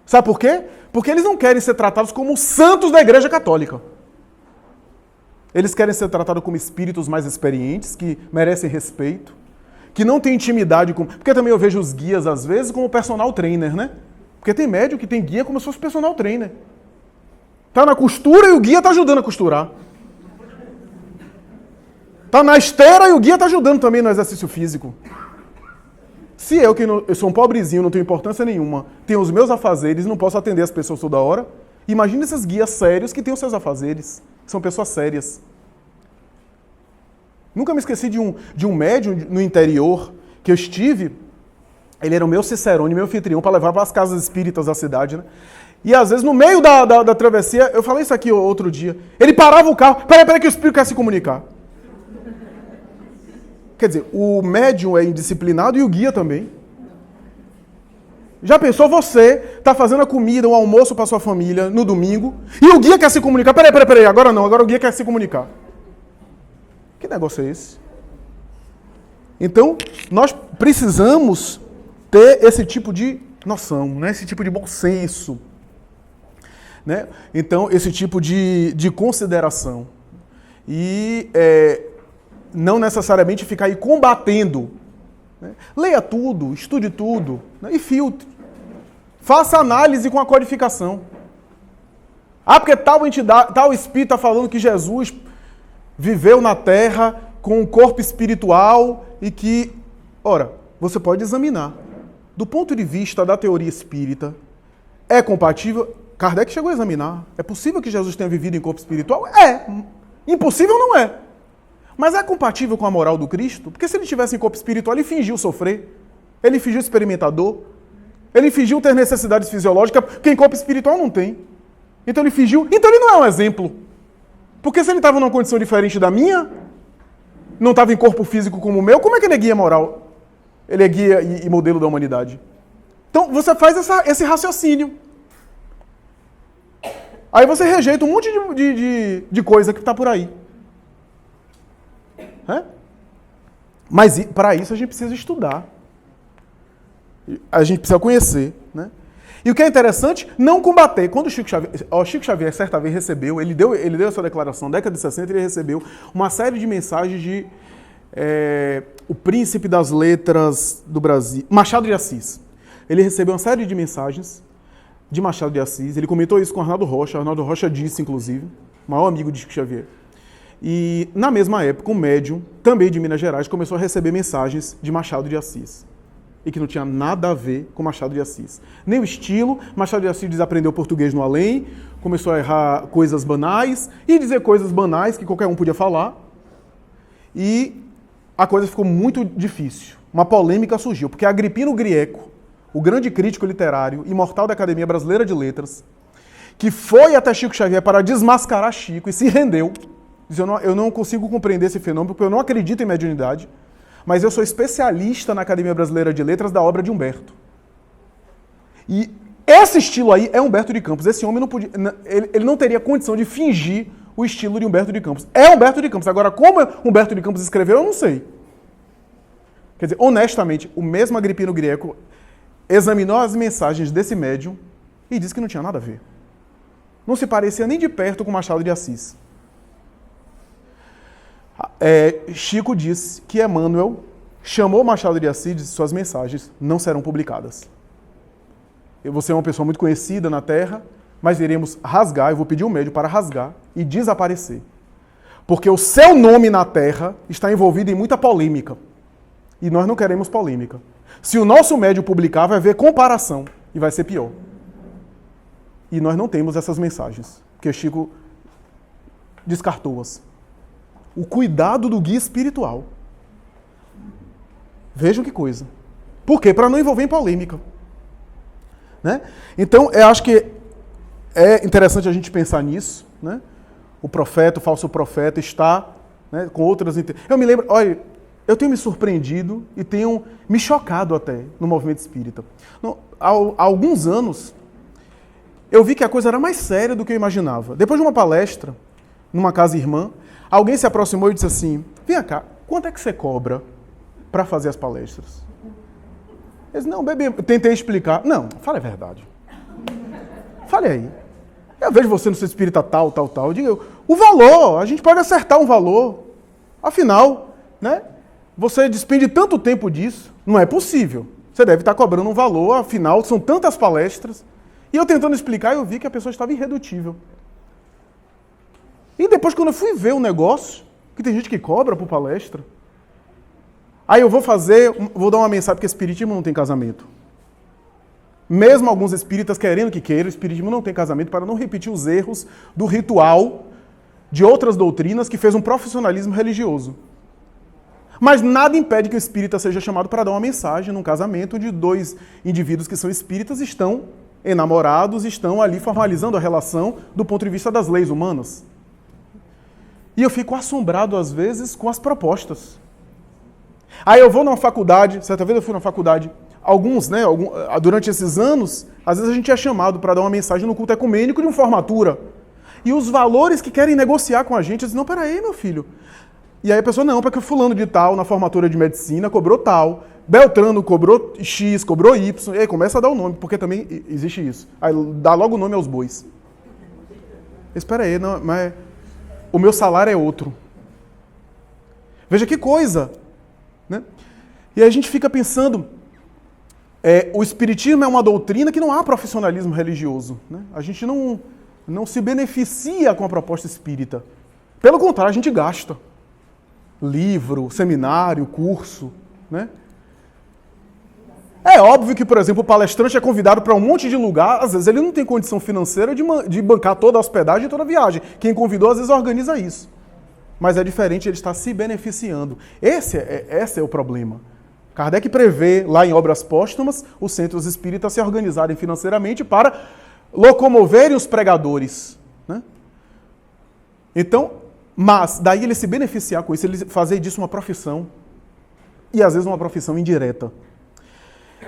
Sabe por quê? Porque eles não querem ser tratados como santos da Igreja Católica. Eles querem ser tratados como espíritos mais experientes, que merecem respeito, que não têm intimidade com... Porque também eu vejo os guias, às vezes, como personal trainer, né? Porque tem médium que tem guia como se fosse personal trainer. Tá na costura e o guia tá ajudando a costurar. Tá na esteira e o guia tá ajudando também no exercício físico. Se eu, eu sou um pobrezinho, não tenho importância nenhuma, tenho os meus afazeres, não posso atender as pessoas toda hora, imagina esses guias sérios que têm os seus afazeres. São pessoas sérias. Nunca me esqueci de um médium no interior que eu estive. Ele era o meu cicerone, meu anfitrião, para levar para as casas espíritas da cidade, né? E às vezes, no meio da travessia, eu falei isso aqui outro dia, ele parava o carro, peraí que o espírito quer se comunicar. Quer dizer, o médium é indisciplinado e o guia também. Já pensou você tá fazendo a comida, um almoço para sua família no domingo, e o guia quer se comunicar? Peraí, agora não, agora o guia quer se comunicar. Que negócio é esse? Então, nós precisamos ter esse tipo de noção, né? Esse tipo de bom senso. Né? Então, esse tipo de consideração. E não necessariamente ficar aí combatendo. Né? Leia tudo, estude tudo, né? E filtre. Faça análise com a codificação. Ah, porque tal entidade, tal espírito está falando que Jesus viveu na Terra com um corpo espiritual e que... Ora, você pode examinar. Do ponto de vista da teoria espírita, é compatível... Kardec chegou a examinar. É possível que Jesus tenha vivido em corpo espiritual? É. Impossível não é. Mas é compatível com a moral do Cristo? Porque se ele tivesse em corpo espiritual, ele fingiu sofrer. Ele fingiu experimentador. Ele fingiu ter necessidades fisiológicas, que em corpo espiritual não tem. Então ele fingiu. Então ele não é um exemplo. Porque se ele estava numa condição diferente da minha, não estava em corpo físico como o meu, como é que ele é guia moral? Ele é guia e modelo da humanidade. Então você faz esse raciocínio. Aí você rejeita um monte de coisa que está por aí. É? Mas para isso a gente precisa estudar. A gente precisa conhecer. Né? E o que é interessante, não combater. Quando o Chico Xavier certa vez recebeu, ele deu essa declaração na década de 60, ele recebeu uma série de mensagens de o príncipe das letras do Brasil, Machado de Assis. Ele recebeu uma série de mensagens de Machado de Assis. Ele comentou isso com o Arnaldo Rocha. O Arnaldo Rocha disse, inclusive, o maior amigo de Chico Xavier. E, na mesma época, um médium, também de Minas Gerais, começou a receber mensagens de Machado de Assis. E que não tinha nada a ver com Machado de Assis. Nem o estilo. Machado de Assis desaprendeu português no além, começou a errar coisas banais e dizer coisas banais que qualquer um podia falar. E a coisa ficou muito difícil. Uma polêmica surgiu, porque Agripino Grieco, o grande crítico literário, imortal da Academia Brasileira de Letras, que foi até Chico Xavier para desmascarar Chico e se rendeu. Diz, eu não consigo compreender esse fenômeno, porque eu não acredito em mediunidade, mas eu sou especialista na Academia Brasileira de Letras da obra de Humberto. E esse estilo aí é Humberto de Campos. Esse homem não podia, ele não teria condição de fingir o estilo de Humberto de Campos. É Humberto de Campos. Agora, como Humberto de Campos escreveu, eu não sei. Quer dizer, honestamente, o mesmo Agripino Grieco examinou as mensagens desse médium e disse que não tinha nada a ver. Não se parecia nem de perto com Machado de Assis. Chico disse que Emmanuel chamou Machado de Assis e disse: suas mensagens não serão publicadas. Você é uma pessoa muito conhecida na Terra, mas iremos rasgar, eu vou pedir um médium para rasgar e desaparecer. Porque o seu nome na Terra está envolvido em muita polêmica. E nós não queremos polêmica. Se o nosso médium publicar, vai haver comparação e vai ser pior. E nós não temos essas mensagens, porque Chico descartou-as. O cuidado do guia espiritual. Vejam que coisa. Por quê? Para não envolver em polêmica. Né? Então, eu acho que é interessante a gente pensar nisso, né? O profeta, o falso profeta está, né, com outras... Eu me lembro, olha, eu tenho me surpreendido e tenho me chocado até no movimento espírita. Há alguns anos, eu vi que a coisa era mais séria do que eu imaginava. Depois de uma palestra, numa casa irmã, alguém se aproximou e disse assim, vem cá, quanto é que você cobra para fazer as palestras? Eu disse, não, bebê, eu tentei explicar. Não, fale a verdade. Fale aí. Eu vejo você no seu espírita tal. Eu digo, o valor, a gente pode acertar um valor. Afinal, né? Você despende tanto tempo disso, não é possível. Você deve estar cobrando um valor, afinal, são tantas palestras. E eu tentando explicar, eu vi que a pessoa estava irredutível. E depois, quando eu fui ver o negócio, que tem gente que cobra por palestra, aí eu vou dar uma mensagem, porque espiritismo não tem casamento. Mesmo alguns espíritas querendo que queiram, o espiritismo não tem casamento, para não repetir os erros do ritual de outras doutrinas que fez um profissionalismo religioso. Mas nada impede que o espírita seja chamado para dar uma mensagem num casamento onde dois indivíduos que são espíritas estão enamorados, estão ali formalizando a relação do ponto de vista das leis humanas. E eu fico assombrado, às vezes, com as propostas. Aí eu vou numa faculdade, certa vez eu fui na faculdade, durante esses anos, às vezes a gente é chamado para dar uma mensagem no culto ecumênico de uma formatura. E os valores que querem negociar com a gente, eu disse, não, peraí, meu filho. E aí a pessoa, não, porque fulano de tal, na formatura de medicina, cobrou tal, Beltrano cobrou X, cobrou Y, e aí começa a dar o nome, porque também existe isso. Aí dá logo o nome aos bois. Espera aí, não, mas o meu salário é outro. Veja que coisa, né? E aí a gente fica pensando, o espiritismo é uma doutrina que não há profissionalismo religioso, né? A gente não se beneficia com a proposta espírita. Pelo contrário, a gente gasta. Livro, seminário, curso, né? É óbvio que, por exemplo, o palestrante é convidado para um monte de lugar, às vezes ele não tem condição financeira de bancar toda a hospedagem e toda a viagem. Quem convidou, às vezes, organiza isso. Mas é diferente, ele está se beneficiando. Esse é o problema. Kardec prevê, lá em Obras Póstumas, os centros espíritas se organizarem financeiramente para locomoverem os pregadores, né? Então, mas daí ele se beneficiar com isso, ele fazer disso uma profissão, e às vezes uma profissão indireta.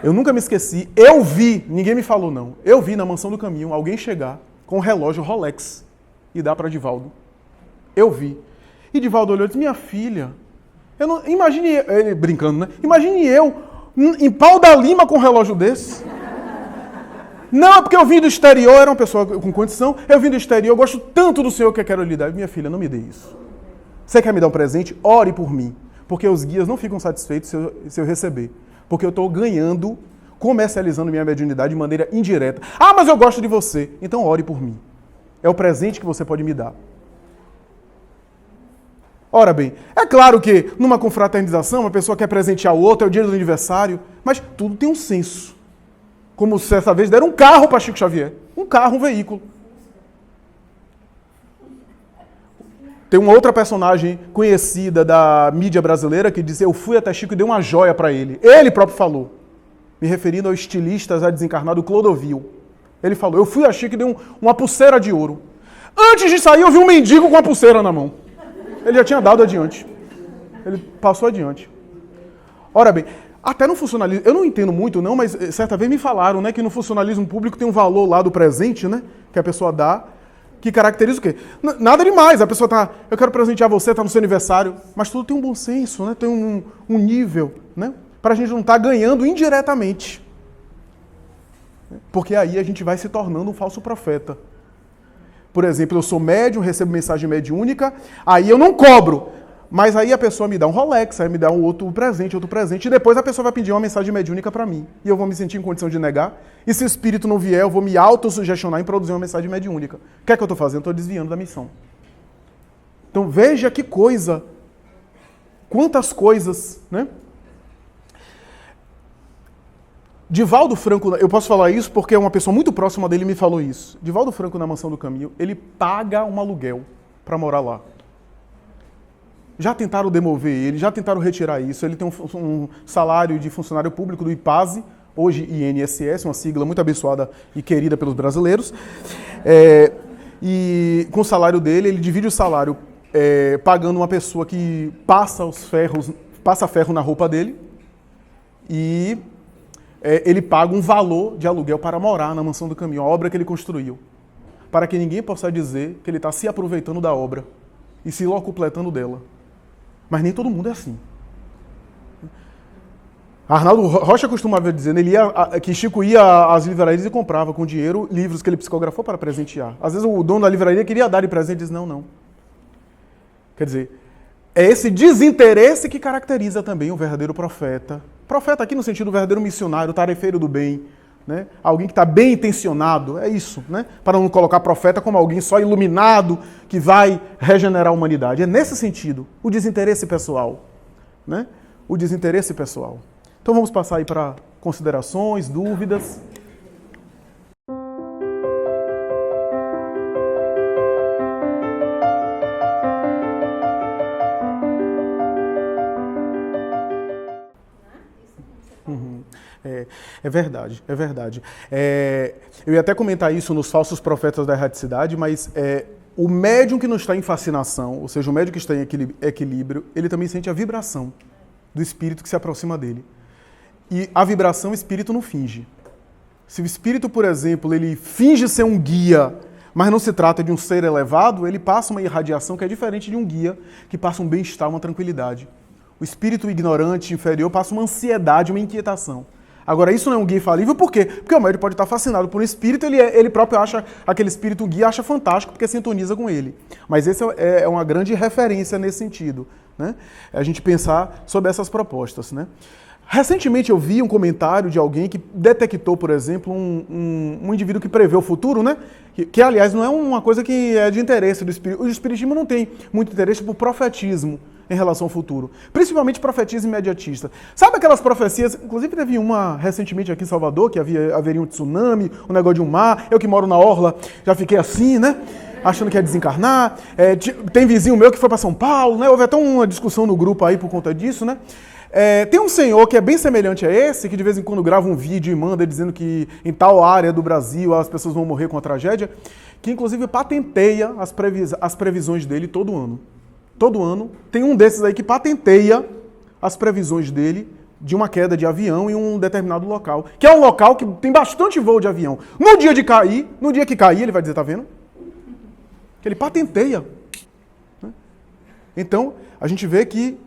Eu nunca me esqueci, eu vi, ninguém me falou não, eu vi na Mansão do Caminho alguém chegar com um relógio Rolex e dar para Divaldo. Eu vi. E Divaldo olhou e disse, minha filha, imagine, ele brincando, né? Imagine eu, em Pau da Lima com um relógio desse. Não, é porque eu vim do exterior, era uma pessoa com condição, eu vim do exterior, eu gosto tanto do Senhor que eu quero lhe dar. Minha filha, não me dê isso. Você quer me dar um presente? Ore por mim. Porque os guias não ficam satisfeitos se eu receber. Porque eu estou ganhando, comercializando minha mediunidade de maneira indireta. Ah, mas eu gosto de você. Então ore por mim. É o presente que você pode me dar. Ora bem, é claro que numa confraternização, uma pessoa quer presentear o outro, é o dia do aniversário, mas tudo tem um senso. Como certa vez deram um carro para Chico Xavier. Um carro, um veículo. Tem uma outra personagem conhecida da mídia brasileira que diz, eu fui até Chico e dei uma joia para ele. Ele próprio falou. Me referindo ao estilista já desencarnado Clodovil. Ele falou, eu fui a Chico e dei uma pulseira de ouro. Antes de sair, eu vi um mendigo com a pulseira na mão. Ele já tinha dado adiante. Ele passou adiante. Ora bem, até no funcionalismo, eu não entendo muito não, mas certa vez me falaram, né, que no funcionalismo público tem um valor lá do presente, né, que a pessoa dá, que caracteriza o quê? Nada demais, a pessoa tá, eu quero presentear você, tá no seu aniversário, mas tudo tem um bom senso, né, tem um nível, né, para a gente não estar ganhando indiretamente. Porque aí a gente vai se tornando um falso profeta. Por exemplo, eu sou médium, recebo mensagem mediúnica, aí eu não cobro. Mas aí a pessoa me dá um Rolex, aí me dá um outro presente, e depois a pessoa vai pedir uma mensagem mediúnica para mim. E eu vou me sentir em condição de negar. E se o espírito não vier, eu vou me autossugestionar em produzir uma mensagem mediúnica. O que é que eu estou fazendo? Estou desviando da missão. Então veja que coisa, quantas coisas, né? Divaldo Franco, eu posso falar isso porque uma pessoa muito próxima dele me falou isso. Divaldo Franco, na Mansão do Caminho, ele paga um aluguel para morar lá. Já tentaram demover ele, já tentaram retirar isso. Ele tem um salário de funcionário público do IPASE, hoje INSS, uma sigla muito abençoada e querida pelos brasileiros. E com o salário dele, ele divide o salário pagando uma pessoa que passa ferro na roupa dele e ele paga um valor de aluguel para morar na mansão do caminho, a obra que ele construiu, para que ninguém possa dizer que ele está se aproveitando da obra e se locupletando dela. Mas nem todo mundo é assim. Arnaldo Rocha costumava dizer, que Chico ia às livrarias e comprava com dinheiro livros que ele psicografou para presentear. Às vezes o dono da livraria queria dar de presente e diz, não. Quer dizer, é esse desinteresse que caracteriza também o verdadeiro profeta. Profeta aqui no sentido verdadeiro missionário, tarefeiro do bem, né? Alguém que está bem intencionado, é isso, né? Para não colocar profeta como alguém só iluminado que vai regenerar a humanidade. É nesse sentido, o desinteresse pessoal, né? O desinteresse pessoal. Então vamos passar aí para considerações, dúvidas. É verdade, é verdade. Eu ia até comentar isso nos falsos profetas da erraticidade, mas o médium que não está em fascinação, ou seja, o médium que está em equilíbrio, ele também sente a vibração do espírito que se aproxima dele. E a vibração, o espírito não finge. Se o espírito, por exemplo, ele finge ser um guia, mas não se trata de um ser elevado, ele passa uma irradiação que é diferente de um guia, que passa um bem-estar, uma tranquilidade. O espírito ignorante, inferior, passa uma ansiedade, uma inquietação. Agora, isso não é um guia infalível, por quê? Porque o médium pode estar fascinado por um espírito, ele próprio acha, aquele espírito guia acha fantástico, porque sintoniza com ele. Mas essa é uma grande referência nesse sentido, né? A gente pensar sobre essas propostas, né? Recentemente eu vi um comentário de alguém que detectou, por exemplo, um indivíduo que prevê o futuro, né? Que, aliás, não é uma coisa que é de interesse do espiritismo. O espiritismo não tem muito interesse por profetismo em relação ao futuro. Principalmente profetismo imediatista. Sabe aquelas profecias, inclusive teve uma recentemente aqui em Salvador, que haveria um tsunami, um negócio de um mar, eu que moro na orla já fiquei assim, né? Achando que ia desencarnar. Tem vizinho meu que foi para São Paulo, né? Houve até uma discussão no grupo aí por conta disso, né? Tem um senhor que é bem semelhante a esse, que de vez em quando grava um vídeo e manda dizendo que em tal área do Brasil as pessoas vão morrer com a tragédia, que inclusive patenteia as previsões dele todo ano. Todo ano tem um desses aí que patenteia as previsões dele de uma queda de avião em um determinado local, que é um local que tem bastante voo de avião. No dia que cair, ele vai dizer, tá vendo? Ele patenteia. Então, a gente vê que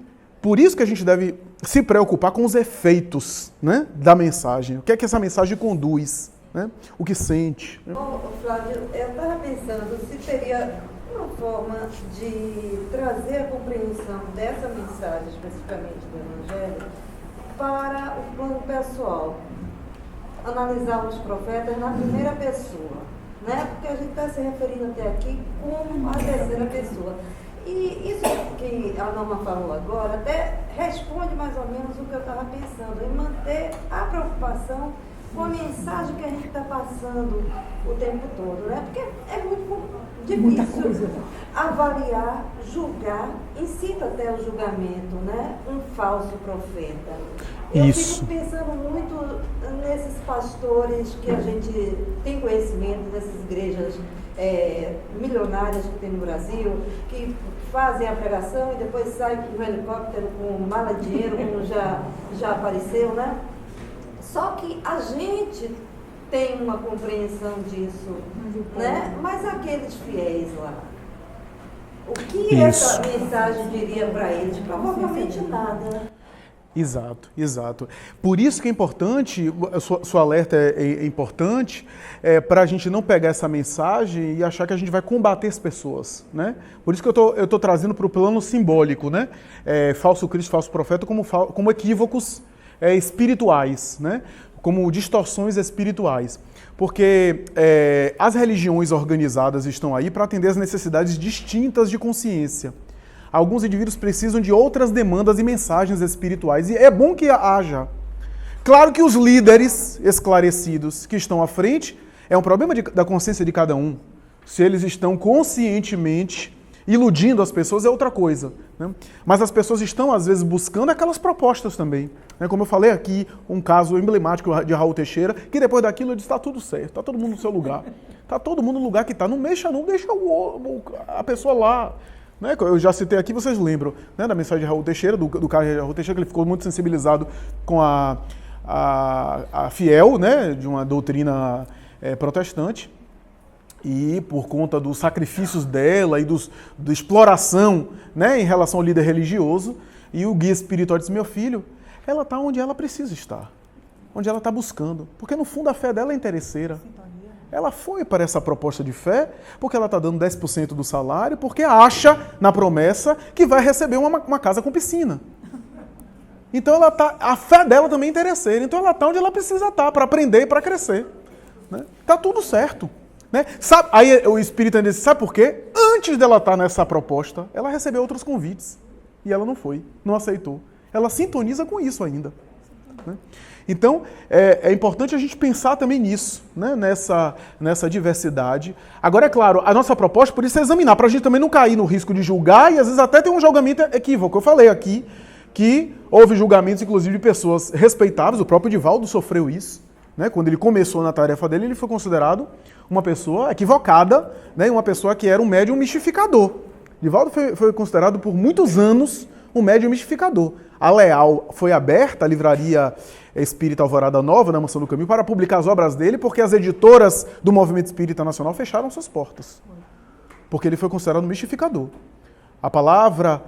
por isso que a gente deve se preocupar com os efeitos, né, da mensagem. O que é que essa mensagem conduz, né? O que sente. Bom, Flávio, eu estava pensando se teria uma forma de trazer a compreensão dessa mensagem, especificamente do Evangelho, para o plano pessoal. Analisar os profetas na primeira pessoa, né? Porque a gente está se referindo até aqui como a terceira pessoa. E isso que a Norma falou agora até responde mais ou menos o que eu estava pensando, em manter a preocupação com a mensagem que a gente está passando o tempo todo, né? Porque é muito difícil avaliar, julgar, incita até o julgamento, né? Um falso profeta. Eu fico pensando muito nesses pastores que a gente tem conhecimento, dessas igrejas milionárias que tem no Brasil, que fazem a pregação e depois saem no helicóptero com mala de dinheiro, como já apareceu, né? Só que a gente tem uma compreensão disso, né? Mas aqueles fiéis lá, o que essa mensagem diria para eles? Provavelmente nada. Exato, exato. Por isso que é importante, sua alerta é importante, para a gente não pegar essa mensagem e achar que a gente vai combater as pessoas, né? Por isso que eu estou trazendo para o plano simbólico, né? Falso Cristo, falso profeta, como equívocos espirituais, né? Como distorções espirituais. Porque as religiões organizadas estão aí para atender às necessidades distintas de consciência. Alguns indivíduos precisam de outras demandas e mensagens espirituais, e é bom que haja. Claro que os líderes esclarecidos que estão à frente, é um problema da consciência de cada um. Se eles estão conscientemente iludindo as pessoas é outra coisa. Né? Mas as pessoas estão, às vezes, buscando aquelas propostas também. Né? Como eu falei aqui, um caso emblemático de Raul Teixeira, que depois daquilo ele disse, está tudo certo, está todo mundo no seu lugar. Está todo mundo no lugar que está. Não mexa, não deixa a pessoa lá. Né? Eu já citei aqui, vocês lembram, né, da mensagem de Raul Teixeira, do cara de Raul Teixeira, que ele ficou muito sensibilizado com a fiel, né, de uma doutrina protestante. E por conta dos sacrifícios dela e da exploração, né, em relação ao líder religioso, e o guia espiritual disse, meu filho, ela está onde ela precisa estar, onde ela está buscando, porque no fundo a fé dela é interesseira. Ela foi para essa proposta de fé porque ela está dando 10% do salário, porque acha na promessa que vai receber uma casa com piscina. Então a fé dela também é interesseira, então ela está onde ela precisa estar para aprender e para crescer. Está tudo certo. Né? Aí o Espírito ainda disse, sabe por quê? Antes dela estar nessa proposta, ela recebeu outros convites. E ela não foi, não aceitou. Ela sintoniza com isso ainda. Né? Então, é importante a gente pensar também nisso, né? nessa diversidade. Agora, é claro, a nossa proposta, por isso, é examinar, para a gente também não cair no risco de julgar e às vezes até ter um julgamento equívoco. Eu falei aqui que houve julgamentos, inclusive, de pessoas respeitáveis, o próprio Divaldo sofreu isso. Né? Quando ele começou na tarefa dele, ele foi considerado uma pessoa equivocada, né? Uma pessoa que era um médium mistificador. Divaldo foi considerado por muitos anos um médium mistificador. A Leal foi aberta, a livraria Espírita Alvorada Nova, na Mansão do Caminho, para publicar as obras dele, porque as editoras do Movimento Espírita Nacional fecharam suas portas. Porque ele foi considerado um mistificador. A palavra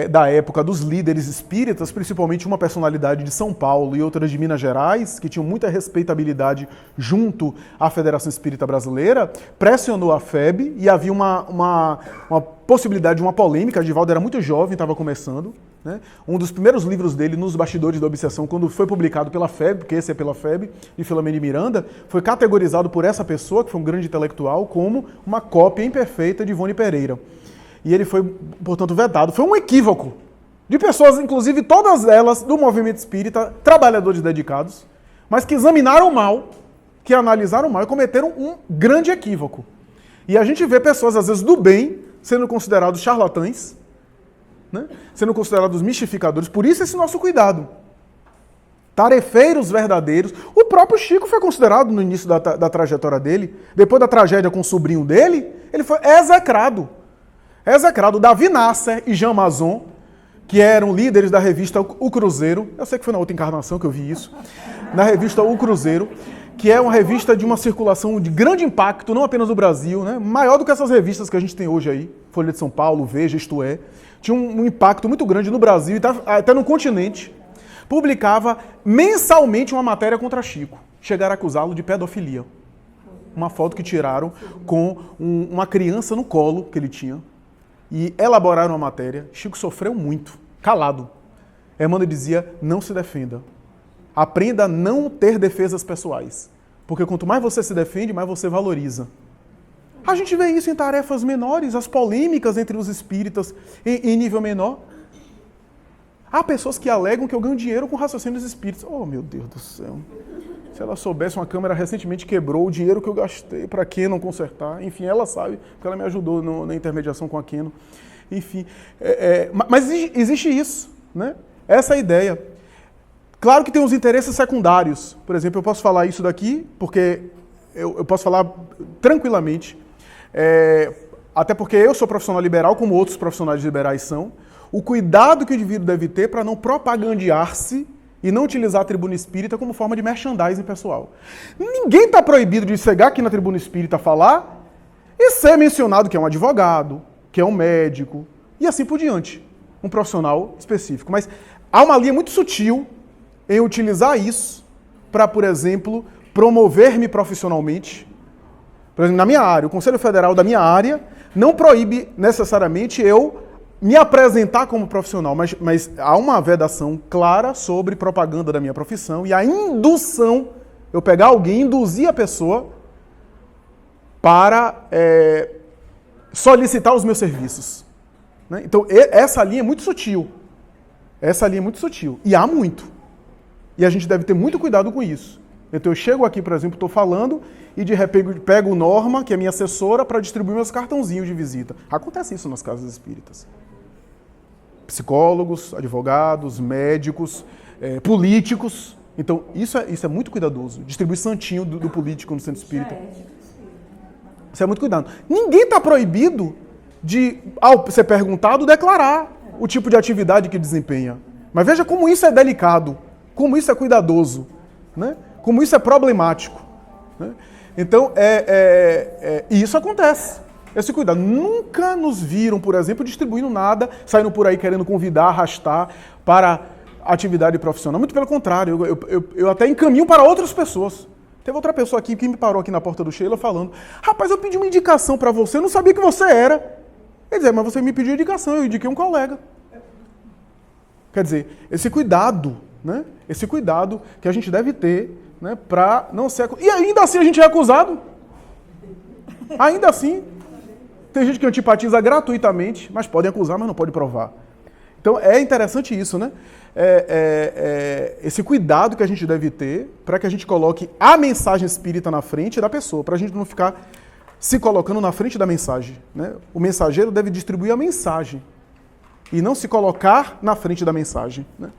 da época dos líderes espíritas, principalmente uma personalidade de São Paulo e outras de Minas Gerais, que tinham muita respeitabilidade junto à Federação Espírita Brasileira, pressionou a FEB e havia uma possibilidade de uma polêmica. Divaldo era muito jovem, estava começando. Né? Um dos primeiros livros dele, Nos Bastidores da Obsessão, quando foi publicado pela FEB, porque esse é pela FEB, de Filomeno de Miranda, foi categorizado por essa pessoa, que foi um grande intelectual, como uma cópia imperfeita de Ivone Pereira. E ele foi, portanto, vetado. Foi um equívoco de pessoas, inclusive todas elas do movimento espírita, trabalhadores dedicados, mas que examinaram mal, que analisaram mal e cometeram um grande equívoco. E a gente vê pessoas, às vezes, do bem, sendo considerados charlatães, né? Sendo considerados mistificadores. Por isso esse nosso cuidado. Tarefeiros verdadeiros. O próprio Chico foi considerado no início da trajetória dele, depois da tragédia com o sobrinho dele, ele foi execrado. Davi Nasser e Jean Mazon, que eram líderes da revista O Cruzeiro, eu sei que foi na outra encarnação que eu vi isso, na revista O Cruzeiro, que é uma revista de uma circulação de grande impacto, não apenas no Brasil, né? Maior do que essas revistas que a gente tem hoje aí, Folha de São Paulo, Veja, Isto É, tinha um impacto muito grande no Brasil e até no continente, publicava mensalmente uma matéria contra Chico, chegaram a acusá-lo de pedofilia. Uma foto que tiraram com uma criança no colo que ele tinha, e elaboraram a matéria. Chico sofreu muito, calado. Emmanuel dizia, não se defenda. Aprenda a não ter defesas pessoais. Porque quanto mais você se defende, mais você valoriza. A gente vê isso em tarefas menores, as polêmicas entre os espíritas em nível menor. Há pessoas que alegam que eu ganho dinheiro com raciocínios espíritas. Oh, meu Deus do céu. Se ela soubesse, uma câmera recentemente quebrou, o dinheiro que eu gastei para Canon consertar. Enfim, ela sabe, porque ela me ajudou na intermediação com a Canon. Enfim, mas existe isso, né? Essa é a ideia. Claro que tem os interesses secundários. Por exemplo, eu posso falar isso daqui, porque eu posso falar tranquilamente, até porque eu sou profissional liberal, como outros profissionais liberais são. O cuidado que o indivíduo deve ter para não propagandear-se e não utilizar a tribuna espírita como forma de merchandising pessoal. Ninguém está proibido de chegar aqui na tribuna espírita falar e ser mencionado que é um advogado, que é um médico, e assim por diante. Um profissional específico. Mas há uma linha muito sutil em utilizar isso para, por exemplo, promover-me profissionalmente. Por exemplo, na minha área, o Conselho Federal da minha área não proíbe necessariamente eu me apresentar como profissional, mas há uma vedação clara sobre propaganda da minha profissão e a indução, eu pegar alguém, induzir a pessoa para solicitar os meus serviços. Né? Então, essa linha é muito sutil. E há muito. E a gente deve ter muito cuidado com isso. Então eu chego aqui, por exemplo, estou falando e de repente pego Norma, que é minha assessora, para distribuir meus cartãozinhos de visita. Acontece isso nas casas espíritas. Psicólogos, advogados, médicos, políticos. Então isso é muito cuidadoso. Distribuir santinho do político no centro espírita. Isso é muito cuidado. Ninguém está proibido de, ao ser perguntado, declarar o tipo de atividade que desempenha. Mas veja como isso é delicado, como isso é cuidadoso, né? Como isso é problemático. Né? Então, e isso acontece. Esse cuidado. Nunca nos viram, por exemplo, distribuindo nada, saindo por aí querendo convidar, arrastar para atividade profissional. Muito pelo contrário, eu até encaminho para outras pessoas. Teve outra pessoa aqui que me parou aqui na porta do Sheila falando: rapaz, eu pedi uma indicação para você, eu não sabia que você era. Ele dizia: mas você me pediu indicação, eu indiquei um colega. Quer dizer, esse cuidado, né? Esse cuidado que a gente deve ter, né, para não ser... E ainda assim a gente é acusado. Ainda assim. Tem gente que antipatiza gratuitamente, mas podem acusar, mas não pode provar. Então é interessante isso, né? Esse cuidado que a gente deve ter para que a gente coloque a mensagem espírita na frente da pessoa, para a gente não ficar se colocando na frente da mensagem. Né? O mensageiro deve distribuir a mensagem e não se colocar na frente da mensagem. Né?